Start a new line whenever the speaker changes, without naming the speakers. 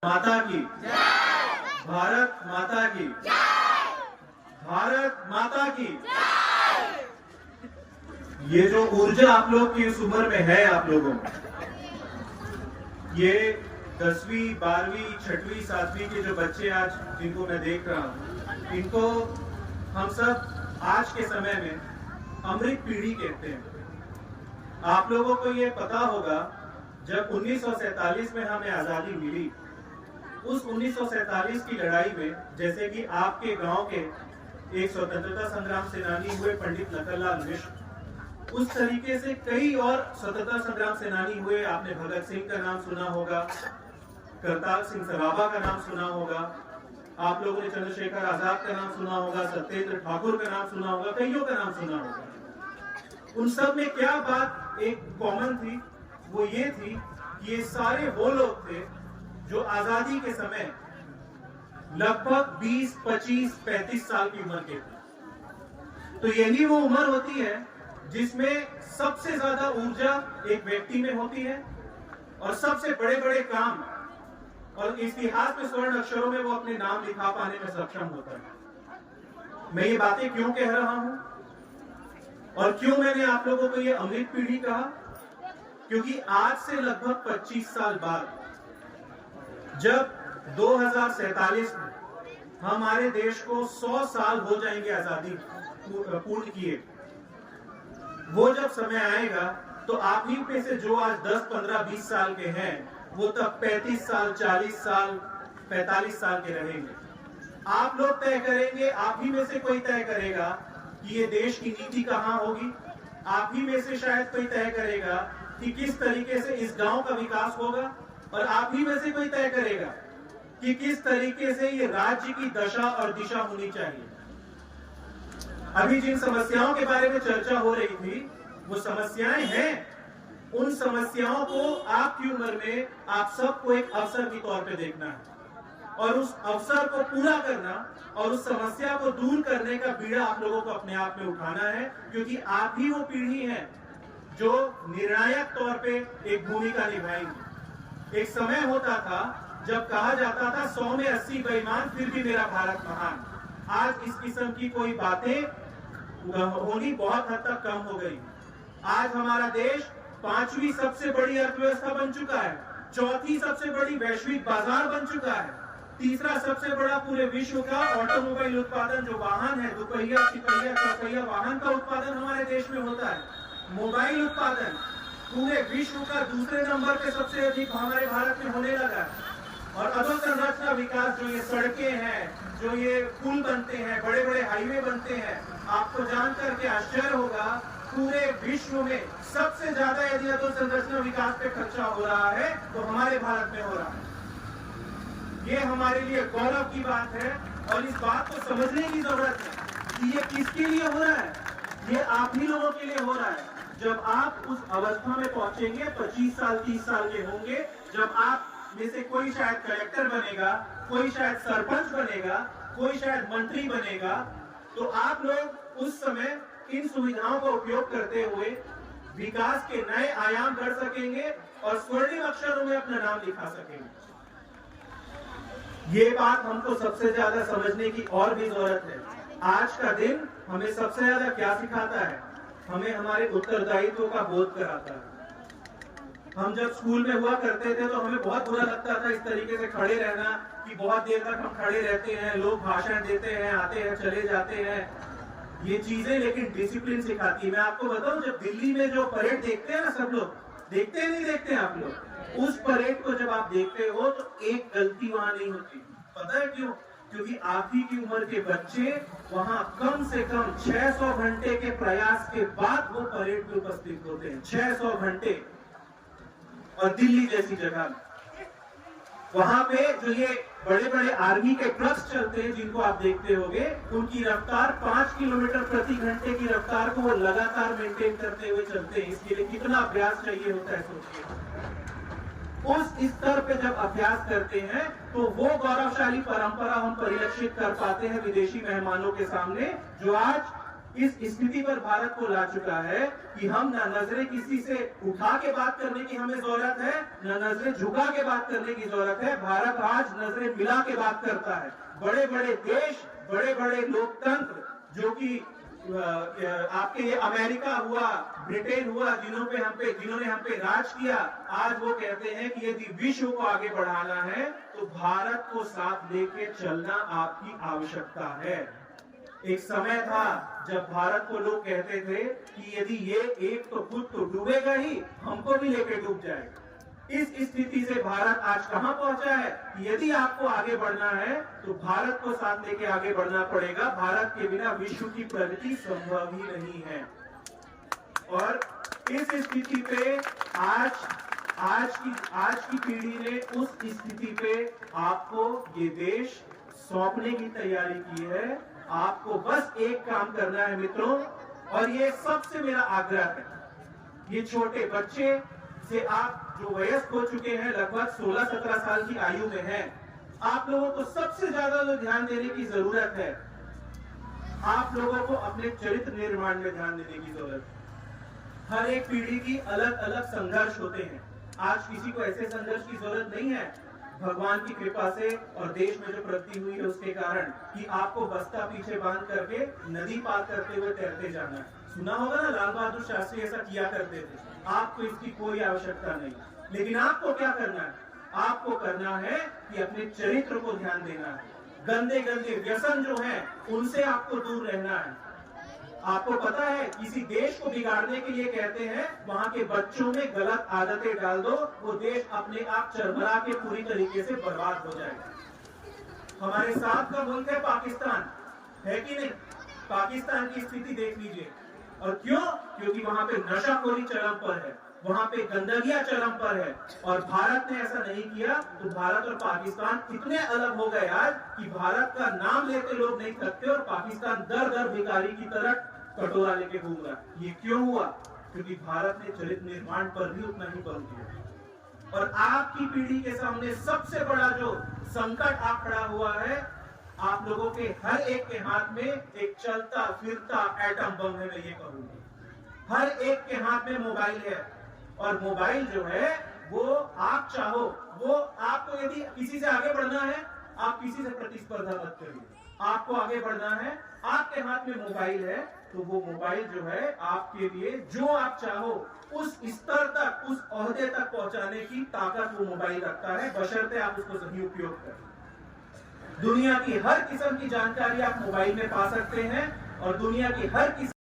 माता की भारत माता की भारत माता की। ये जो ऊर्जा आप लोग की इस उम्र में है, आप लोगों में, ये 10वीं 12वीं 6वीं 7वीं के जो बच्चे आज जिनको मैं देख रहा हूं, इनको हम सब आज के समय में अमृत पीढ़ी कहते हैं। आप लोगों को ये पता होगा जब 1947 में हमें आजादी मिली, उस 1947 की लड़ाई में जैसे कि आपके गांव के एक स्वतंत्रता संग्राम सेनानी हुए पंडित नटवरलाल मिश्र, उस तरीके से कई और स्वतंत्रता संग्राम सेनानी हुए। आपने भगत सिंह का नाम सुना होगा, करतार सिंह सराभा का नाम सुना होगा, आप लोगों ने चंद्रशेखर आजाद का नाम सुना होगा, सत्येंद्र ठाकुर का नाम सुना होगा, कईयों का नाम सुना होगा। उन सब में क्या बात एक कॉमन थी, वो ये थी कि ये सारे वो लोग थे जो आजादी के समय लगभग 20, 25, 35 साल की उम्र के थे। तो यही वो उम्र होती है जिसमें सबसे ज्यादा ऊर्जा एक व्यक्ति में होती है और सबसे बड़े बड़े काम और इतिहास में स्वर्ण अक्षरों में वो अपने नाम लिखा पाने में सक्षम होता है। मैं ये बातें क्यों कह रहा हूं और क्यों मैंने आप लोगों को ये अमृत पीढ़ी कहा, क्योंकि आज से लगभग 25 साल बाद जब 2047 में हमारे देश को 100 साल हो जाएंगे आजादी पूर्ण किए, वो जब समय आएगा तो आप ही में से जो आज 10, 15, 20 साल के हैं, वो तब 35 साल, 40 साल, 45 साल के रहेंगे। आप लोग तय करेंगे, आप ही में से कोई तय करेगा कि ये देश की नीति कहां होगी। आप ही में से शायद कोई तय करेगा कि किस तरीके से इस गांव का विकास होगा, और आप ही में से कोई तय करेगा कि किस तरीके से ये राज्य की दशा और दिशा होनी चाहिए। अभी जिन समस्याओं के बारे में चर्चा हो रही थी, वो समस्याएं हैं। उन समस्याओं को आपकी उम्र में आप सबको एक अवसर के तौर पे देखना है और उस अवसर को पूरा करना और उस समस्या को दूर करने का बीड़ा आप लोगों को अपने आप में उठाना है, क्योंकि आप ही वो पीढ़ी है जो निर्णायक तौर पे एक भूमिका निभाएंगी। एक समय होता था जब कहा जाता था 100 में 80 बेईमान फिर भी मेरा भारत महान। आज इस किस्म की कोई बातें होनी बहुत हद तक कम हो गई। आज हमारा देश 5वीं सबसे बड़ी अर्थव्यवस्था बन चुका है, 4थी सबसे बड़ी वैश्विक बाजार बन चुका है, 3रा सबसे बड़ा पूरे विश्व का ऑटोमोबाइल उत्पादन, जो वाहन है, दुपहिया, तिपहिया, चौपहिया वाहन का उत्पादन हमारे देश में होता है। मोबाइल उत्पादन पूरे विश्व का दूसरे नंबर पे सबसे अधिक हमारे भारत में होने लगा है। और अधोसंरचना विकास, जो ये सड़कें हैं, जो ये पुल बनते हैं, बड़े बड़े हाईवे बनते हैं, आपको जानकर के आश्चर्य होगा पूरे विश्व में सबसे ज्यादा यदि अधोसंरचना विकास पे खर्चा हो रहा है तो हमारे भारत में हो रहा है। ये हमारे लिए गौरव की बात है और इस बात को समझने की जरूरत है कि ये किसके लिए हो रहा है। ये आप ही लोगों के लिए हो रहा है। जब आप उस अवस्था में पहुंचेंगे, 25 साल 30 साल के होंगे, जब आप में से कोई शायद कलेक्टर बनेगा, कोई शायद सरपंच बनेगा, कोई शायद मंत्री बनेगा, तो आप लोग उस समय इन सुविधाओं का उपयोग करते हुए विकास के नए आयाम बढ़ सकेंगे और स्वर्णिम अक्षरों में अपना नाम लिखा सकेंगे। ये बात हमको सबसे ज्यादा समझने की और भी जरूरत है। आज का दिन हमें सबसे ज्यादा क्या सिखाता है? हमें हमारे उत्तरदायित्व का बोध कराता है। हम जब स्कूल में हुआ करते थे तो हमें बहुत बुरा लगता था इस तरीके से खड़े रहना, कि बहुत देर तक हम खड़े रहते हैं, लोग भाषण देते हैं, आते हैं, चले जाते हैं। ये चीजें लेकिन डिसिप्लिन सिखाती है। मैं आपको बताऊं, जब दिल्ली में जो परेड देखते हैं ना, सब लोग देखते हैं, नहीं देखते हैं आप लोग, उस परेड को जब आप देखते हो तो एक गलती वहां नहीं होती। पता है क्यों? क्योंकि आप ही की उम्र के बच्चे वहां कम से कम 600 घंटे के प्रयास के बाद वो परेड में उपस्थित होते हैं। 600 घंटे। और दिल्ली जैसी जगह में वहां पे जो ये बड़े बड़े आर्मी के ट्रक्स चलते हैं, जिनको आप देखते होंगे, उनकी रफ्तार 5 किलोमीटर प्रति घंटे की रफ्तार को वो लगातार मेंटेन करते हुए चलते हैं। इसके लिए कितना अभ्यास चाहिए होता है, सोचिए। उस स्तर पे जब अभ्यास करते हैं तो वो गौरवशाली परंपरा हम परिलक्षित कर पाते हैं विदेशी मेहमानों के सामने, जो आज इस स्थिति पर भारत को ला चुका है कि हम ना नजरें किसी से उठा के बात करने की हमें जरूरत है, ना नजरें झुका के बात करने की जरूरत है। भारत आज नजरें मिला के बात करता है। बड़े बड़े देश, बड़े बड़े लोकतंत्र जो कि आपके ये अमेरिका हुआ, ब्रिटेन हुआ, जिन्होंने हम पे राज किया, आज वो कहते हैं कि यदि विश्व को आगे बढ़ाना है तो भारत को साथ लेके चलना आपकी आवश्यकता है। एक समय था जब भारत को लोग कहते थे कि यदि ये एक तो खुद तो डूबेगा ही, हमको भी लेके डूब जाएगा। इस स्थिति से भारत आज कहां पहुंचा है कि यदि आपको आगे बढ़ना है तो भारत को साथ लेके आगे बढ़ना पड़ेगा। भारत के बिना विश्व की प्रगति संभव ही नहीं है। और इस स्थिति पे आज की पीढ़ी ने उस स्थिति पे आपको ये देश सौंपने की तैयारी की है। आपको बस एक काम करना है मित्रों, और ये सबसे मेरा आग्रह है, ये छोटे बच्चे से आप जो वयस्क हो चुके हैं, लगभग 16-17 साल की आयु में हैं, आप लोगों को सबसे ज्यादा जो ध्यान देने की जरूरत है, आप लोगों को अपने चरित्र निर्माण में ध्यान देने की जरूरत है। हर एक पीढ़ी की अलग अलग संघर्ष होते हैं। आज किसी को ऐसे संघर्ष की जरूरत नहीं है, भगवान की कृपा से और देश में जो प्रगति हुई है उसके कारण, कि आपको बस्ता पीछे बांध करके नदी पार करते हुए तैरते जाना है। सुना होगा ना, लाल बहादुर शास्त्री ऐसा किया करते थे। आपको इसकी कोई आवश्यकता नहीं, लेकिन आपको क्या करना है? आपको करना है कि अपने चरित्र को ध्यान देना है। गंदे गंदे व्यसन जो हैं उनसे आपको दूर रहना है। आपको पता है, किसी देश को बिगाड़ने के लिए कहते हैं वहां के बच्चों में गलत आदतें डाल दो, वो देश अपने आप चरमरा के पूरी तरीके से बर्बाद हो जाएगा। हमारे साथ का मुल्क है पाकिस्तान, है कि नहीं? पाकिस्तान की स्थिति देख लीजिए। और क्यों? क्योंकि वहां पे नशाखोरी चरम पर है, वहां पे गंदगियां चरम पर है। और भारत ने ऐसा नहीं किया तो भारत और पाकिस्तान इतने अलग हो गए आज कि भारत का नाम लेते लोग नहीं थकते और पाकिस्तान दर दर भिखारी की तरह कटोरा लेके घूम रहा। ये क्यों हुआ? क्योंकि भारत ने चरित्र निर्माण पर भी उतना ही बल दिया। और आपकी पीढ़ी के सामने सबसे बड़ा जो संकट आ खड़ा हुआ है, आप लोगों के हर एक के हाथ में एक चलता फिरता एटम बम है। मैं ये कहूंगा, हर एक के हाथ में मोबाइल है। और मोबाइल जो है वो आप चाहो, वो आपको यदि किसी से आगे बढ़ना है, आप किसी से प्रतिस्पर्धा मत करिए। आपको आगे बढ़ना है, आपके हाथ में मोबाइल है, तो वो मोबाइल जो है आपके लिए जो आप चाहो उस स्तर तक, उस ओहदे तक पहुंचाने की ताकत वो मोबाइल रखता है, बशर्ते आप उसको सही उपयोग करें। दुनिया की हर किस्म की जानकारी आप मोबाइल में पा सकते हैं और दुनिया की हर किस्म